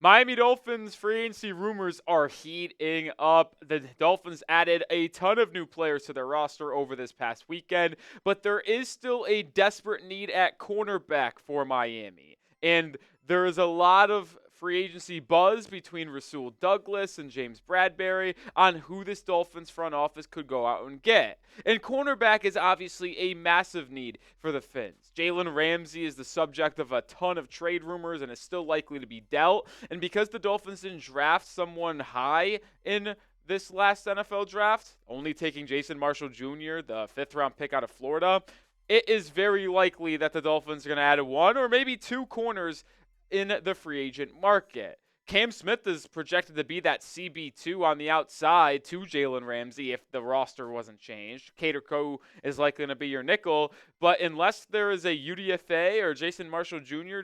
Miami Dolphins free agency rumors are heating up. The Dolphins added a ton of new players to their roster over this past weekend, but there is still a desperate need at cornerback for Miami. And there is a lot of free agency buzz between Rasul Douglas and James Bradberry on who this Dolphins front office could go out and get. And cornerback is obviously a massive need for the Fins. Jalen Ramsey is the subject of a ton of trade rumors and is still likely to be dealt. And because the Dolphins didn't draft someone high in this last NFL draft, only taking Jason Marshall Jr., the 5th-round pick out of Florida, it is very likely that the Dolphins are going to add one or maybe two corners in the free agent market. Cam Smith is projected to be that CB2 on the outside to Jalen Ramsey if the roster wasn't changed. Cater Coe is likely to be your nickel, but unless there is a UDFA or Jason Marshall Jr.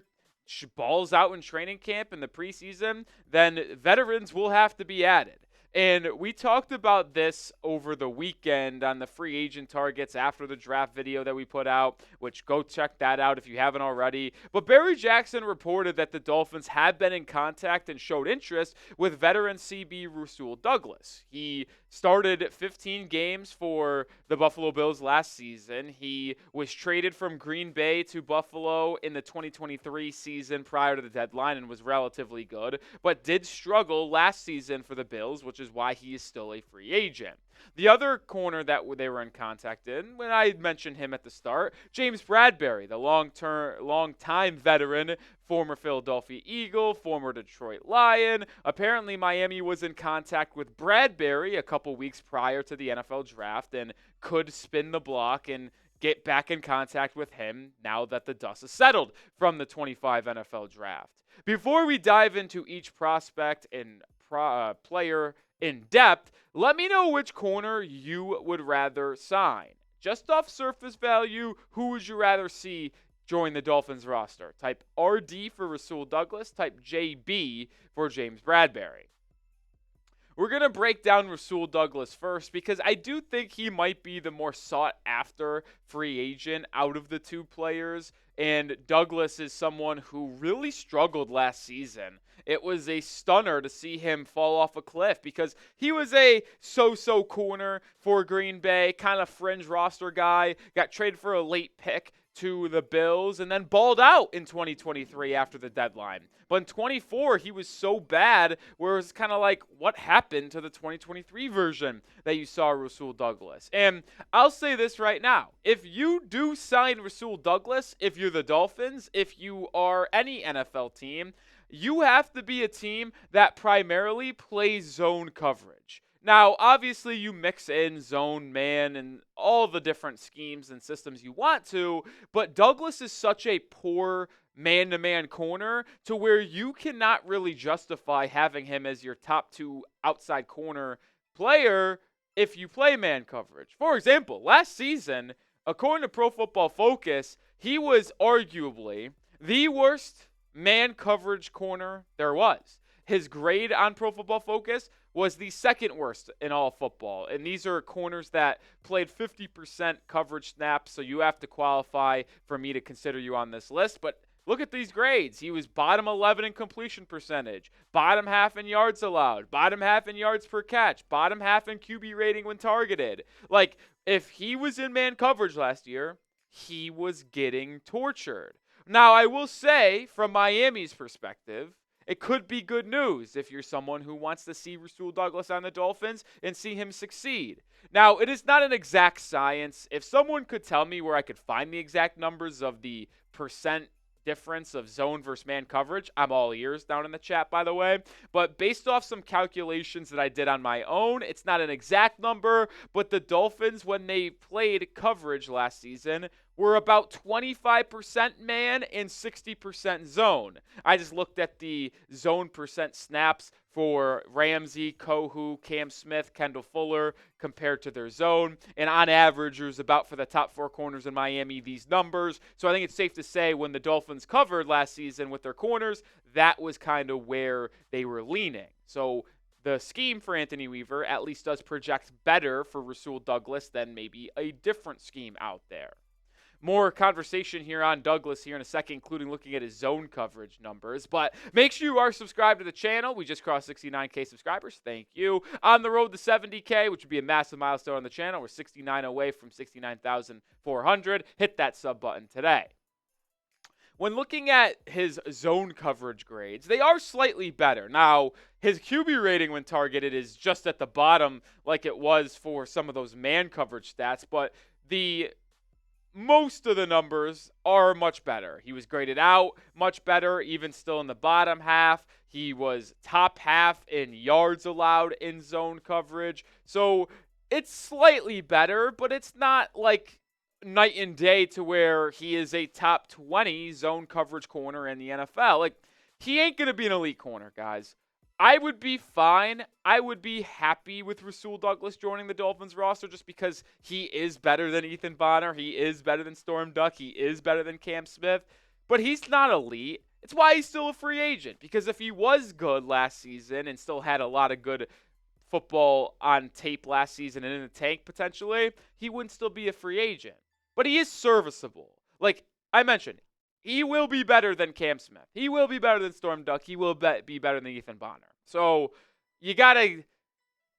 balls out in training camp in the preseason, then veterans will have to be added. And we talked about this over the weekend on the free agent targets after the draft video that we put out, which go check that out if you haven't already. But Barry Jackson reported that the Dolphins had been in contact and showed interest with veteran CB Rasul Douglas. He started 15 games for the Buffalo Bills last season. He was traded from Green Bay to Buffalo in the 2023 season prior to the deadline and was relatively good, but did struggle last season for the Bills, which is why he is still a free agent. The other corner that they were in contact in, when I mentioned him at the start, James Bradberry, the long-time veteran, former Philadelphia Eagle, former Detroit Lion. Apparently, Miami was in contact with Bradberry a couple weeks prior to the NFL draft and could spin the block and get back in contact with him now that the dust is settled from the 25 NFL draft. Before we dive into each prospect and player in depth, let me know which corner you would rather sign. Just off surface value, who would you rather see join the Dolphins roster? Type RD for Rasul Douglas, type JB for James Bradberry. We're going to break down Rasul Douglas first because I do think he might be the more sought-after free agent out of the two players, and Douglas is someone who really struggled last season. It was a stunner to see him fall off a cliff because he was a so-so corner for Green Bay, kind of fringe roster guy, got traded for a late pick to the Bills, and then balled out in 2023 after the deadline. But in 24, he was so bad where it was kind of like, what happened to the 2023 version that you saw Rasul Douglas? And I'll say this right now. If you do sign Rasul Douglas, if you're the Dolphins, if you are any NFL team, you have to be a team that primarily plays zone coverage. Now, obviously, you mix in zone, man, and all the different schemes and systems you want to, but Douglas is such a poor man-to-man corner to where you cannot really justify having him as your top two outside corner player if you play man coverage. For example, last season, according to Pro Football Focus, he was arguably the worst man coverage corner there was. His grade on Pro Football Focus was the second worst in all football. And these are corners that played 50% coverage snaps, so you have to qualify for me to consider you on this list. But look at these grades. He was bottom 11 in completion percentage, bottom half in yards allowed, bottom half in yards per catch, bottom half in QB rating when targeted. Like, if he was in man coverage last year, he was getting tortured. Now, I will say, from Miami's perspective, it could be good news if you're someone who wants to see Rasul Douglas on the Dolphins and see him succeed. Now, it is not an exact science. If someone could tell me where I could find the exact numbers of the percent difference of zone versus man coverage, I'm all ears down in the chat, by the way. But based off some calculations that I did on my own, it's not an exact number, but the Dolphins, when they played coverage last season, were about 25% man and 60% zone. I just looked at the zone percent snaps for Ramsey, Kohu, Cam Smith, Kendall Fuller compared to their zone. And on average, it was about, for the top four corners in Miami, these numbers. So I think it's safe to say when the Dolphins covered last season with their corners, that was kind of where they were leaning. So the scheme for Anthony Weaver at least does project better for Rasul Douglas than maybe a different scheme out there. more conversation here on Douglas here in a second, including looking at his zone coverage numbers. But make sure you are subscribed to the channel. We just crossed 69K subscribers. Thank you. On the road to 70K, which would be a massive milestone on the channel. We're 69 away from 69,400. Hit that sub button today. When looking at his zone coverage grades, they are slightly better. Now, his QB rating when targeted is just at the bottom like it was for some of those man coverage stats, but most of the numbers are much better. He was graded out much better, even still in the bottom half. He was top half in yards allowed in zone coverage. So it's slightly better, but it's not like night and day to where he is a top 20 zone coverage corner in the NFL. Like, he ain't going to be an elite corner, guys. I would be fine. I would be happy with Rasul Douglas joining the Dolphins roster just because he is better than Ethan Bonner. He is better than Storm Duck. He is better than Cam Smith. But he's not elite. It's why he's still a free agent. Because if he was good last season and still had a lot of good football on tape last season and in the tank potentially, he wouldn't still be a free agent. But he is serviceable. Like I mentioned, he will be better than Cam Smith. He will be better than Storm Duck. He will be better than Ethan Bonner. So you got to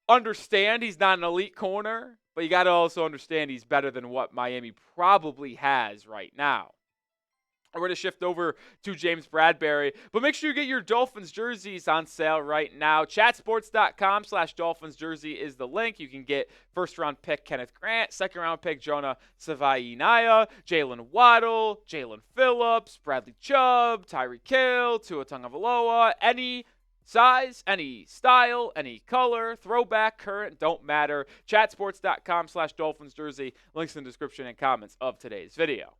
understand he's not an elite corner, but you got to also understand he's better than what Miami probably has right now. We're going to shift over to James Bradberry, but make sure you get your Dolphins jerseys on sale right now. Chatsports.com/Dolphins jersey is the link. You can get first-round pick Kenneth Grant, second-round pick Jonah Savaiinaya, Jalen Waddle, Jalen Phillips, Bradley Chubb, Tyreek Hill, Tua Tagovailoa, any size, any style, any color, throwback, current, don't matter. Chatsports.com/Dolphins jersey. Links in the description and comments of today's video.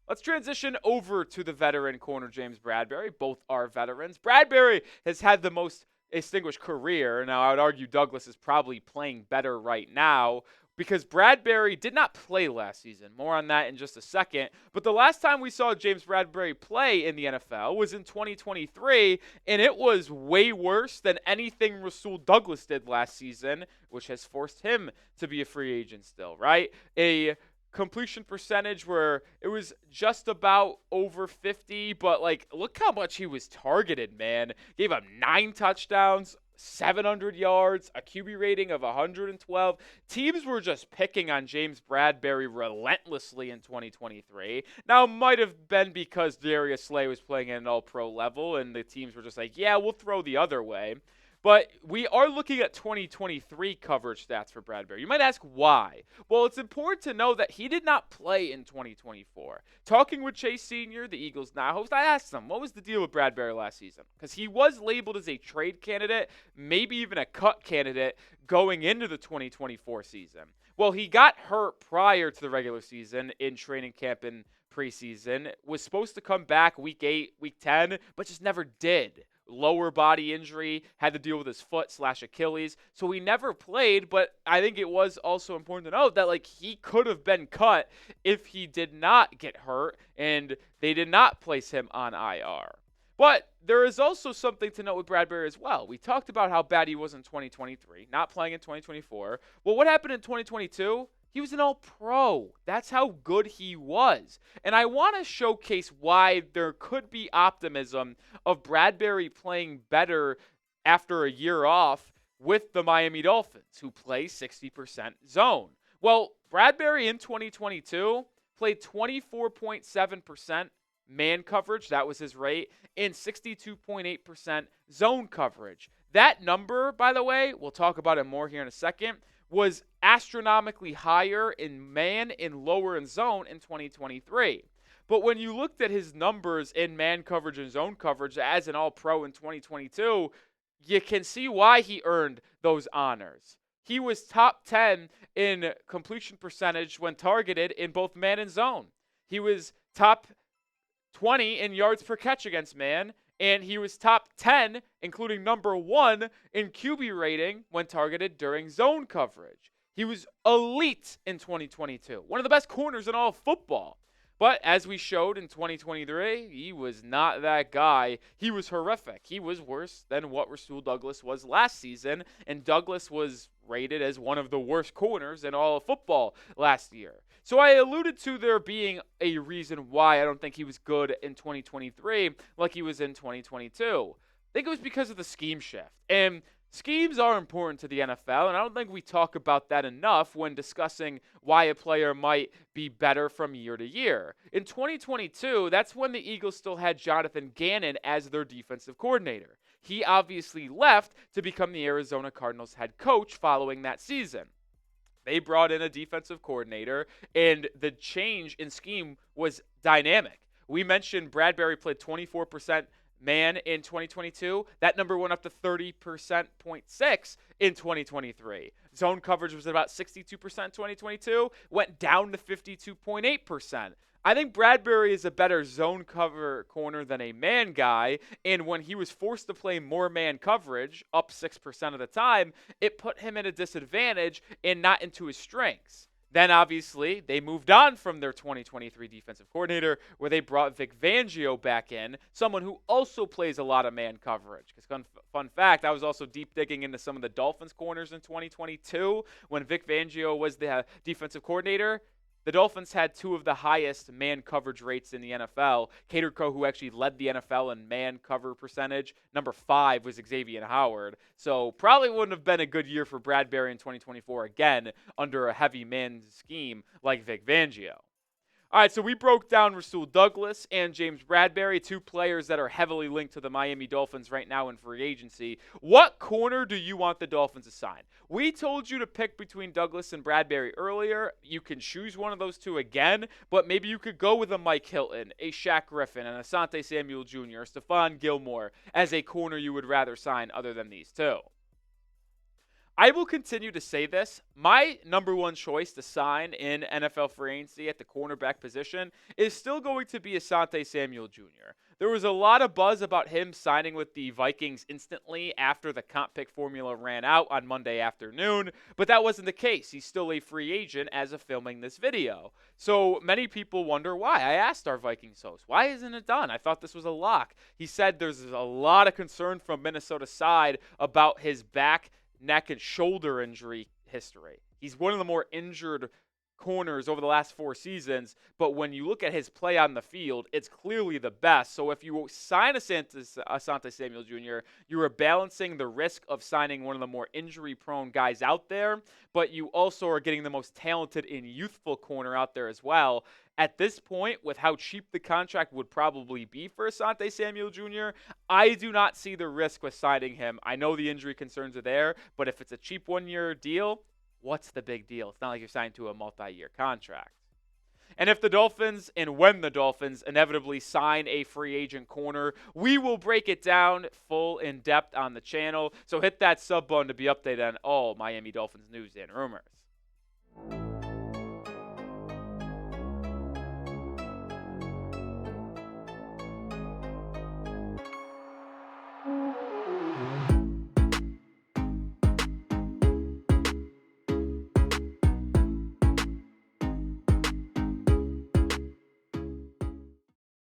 Let's transition over to the veteran corner, James Bradberry. Both are veterans. Bradberry has had the most distinguished career. Now, I would argue Douglas is probably playing better right now because Bradberry did not play last season. More on that in just a second. But the last time we saw James Bradberry play in the NFL was in 2023, and it was way worse than anything Rasul Douglas did last season, which has forced him to be a free agent still, right? A completion percentage where it was just about over 50, but like, look how much he was targeted, man. Gave up 9 touchdowns, 700 yards, a QB rating of 112. Teams were just picking on James Bradberry relentlessly in 2023. Now, it might have been because Darius Slay was playing at an all-pro level, and the teams were just like, yeah, we'll throw the other way. But we are looking at 2023 coverage stats for Bradberry. You might ask why. Well, it's important to know that he did not play in 2024. Talking with Chase Sr., the Eagles Now host, I asked him, what was the deal with Bradberry last season? Because he was labeled as a trade candidate, maybe even a cut candidate going into the 2024 season. Well, he got hurt prior to the regular season in training camp and preseason, was supposed to come back week 8, week 10, but just never did. Lower body injury, had to deal with his foot/Achilles. So he never played, but I think it was also important to note that like he could have been cut if he did not get hurt and they did not place him on IR. But there is also something to note with Bradberry as well. We talked about how bad he was in 2023, not playing in 2024. Well, what happened in 2022? He was an all-pro. That's how good he was. And I want to showcase why there could be optimism of Bradberry playing better after a year off with the Miami Dolphins, who play 60% zone. Well, Bradberry in 2022 played 24.7% man coverage. That was his rate. And 62.8% zone coverage. That number, by the way, we'll talk about it more here in a second, was astronomically higher in man and lower in zone in 2023. But when you looked at his numbers in man coverage and zone coverage as an all-pro in 2022, you can see why he earned those honors. He was top 10 in completion percentage when targeted in both man and zone. He was top 20 in yards per catch against man, and he was top 10, including number 1 in QB rating when targeted during zone coverage. He was elite in 2022, one of the best corners in all of football. But as we showed in 2023, he was not that guy. He was horrific. He was worse than what Rasul Douglas was last season, and Douglas was rated as one of the worst corners in all of football last year. So I alluded to there being a reason why I don't think he was good in 2023 like he was in 2022. I think it was because of the scheme shift. And schemes are important to the NFL, and I don't think we talk about that enough when discussing why a player might be better from year to year. In 2022, that's when the Eagles still had Jonathan Gannon as their defensive coordinator. He obviously left to become the Arizona Cardinals head coach following that season. They brought in a defensive coordinator, and the change in scheme was dynamic. We mentioned Bradberry played 24% man in 2022. That number went up to 30.6% in 2023. Zone coverage was about 62% in 2022, went down to 52.8%. I think Bradberry is a better zone cover corner than a man guy, and when he was forced to play more man coverage, up 6% of the time, it put him at a disadvantage and not into his strengths. Then, obviously, they moved on from their 2023 defensive coordinator, where they brought Vic Fangio back in, someone who also plays a lot of man coverage. Because, fun fact, I was also deep digging into some of the Dolphins corners in 2022 when Vic Fangio was the defensive coordinator. The Dolphins had two of the highest man coverage rates in the NFL. Cater Co, who actually led the NFL in man cover percentage. Number 5 was Xavier Howard. So probably wouldn't have been a good year for Bradberry in 2024 again under a heavy man scheme like Vic Fangio. All right, so we broke down Rasul Douglas and James Bradberry, two players that are heavily linked to the Miami Dolphins right now in free agency. What corner do you want the Dolphins to sign? We told you to pick between Douglas and Bradberry earlier. You can choose one of those two again, but maybe you could go with a Mike Hilton, a Shaq Griffin, an Asante Samuel Jr., Stephon Gilmore as a corner you would rather sign other than these two. I will continue to say this. My number one choice to sign in NFL free agency at the cornerback position is still going to be Asante Samuel Jr. There was a lot of buzz about him signing with the Vikings instantly after the comp pick formula ran out on Monday afternoon, but that wasn't the case. He's still a free agent as of filming this video. So many people wonder why. I asked our Vikings host, why isn't it done? I thought this was a lock. He said there's a lot of concern from Minnesota side about his back, neck, and shoulder injury history. He's one of the more injured corners over the last 4 seasons, but when you look at his play on the field, it's clearly the best. So if you sign Asante Samuel Jr., you are balancing the risk of signing one of the more injury-prone guys out there, but you also are getting the most talented and youthful corner out there as well. At this point, with how cheap the contract would probably be for Asante Samuel Jr., I do not see the risk with signing him. I know the injury concerns are there, but if it's a cheap one-year deal, what's the big deal? It's not like you're signed to a multi-year contract. And if the Dolphins, and when the Dolphins inevitably sign a free agent corner, we will break it down full in depth on the channel. So hit that sub button to be updated on all Miami Dolphins news and rumors.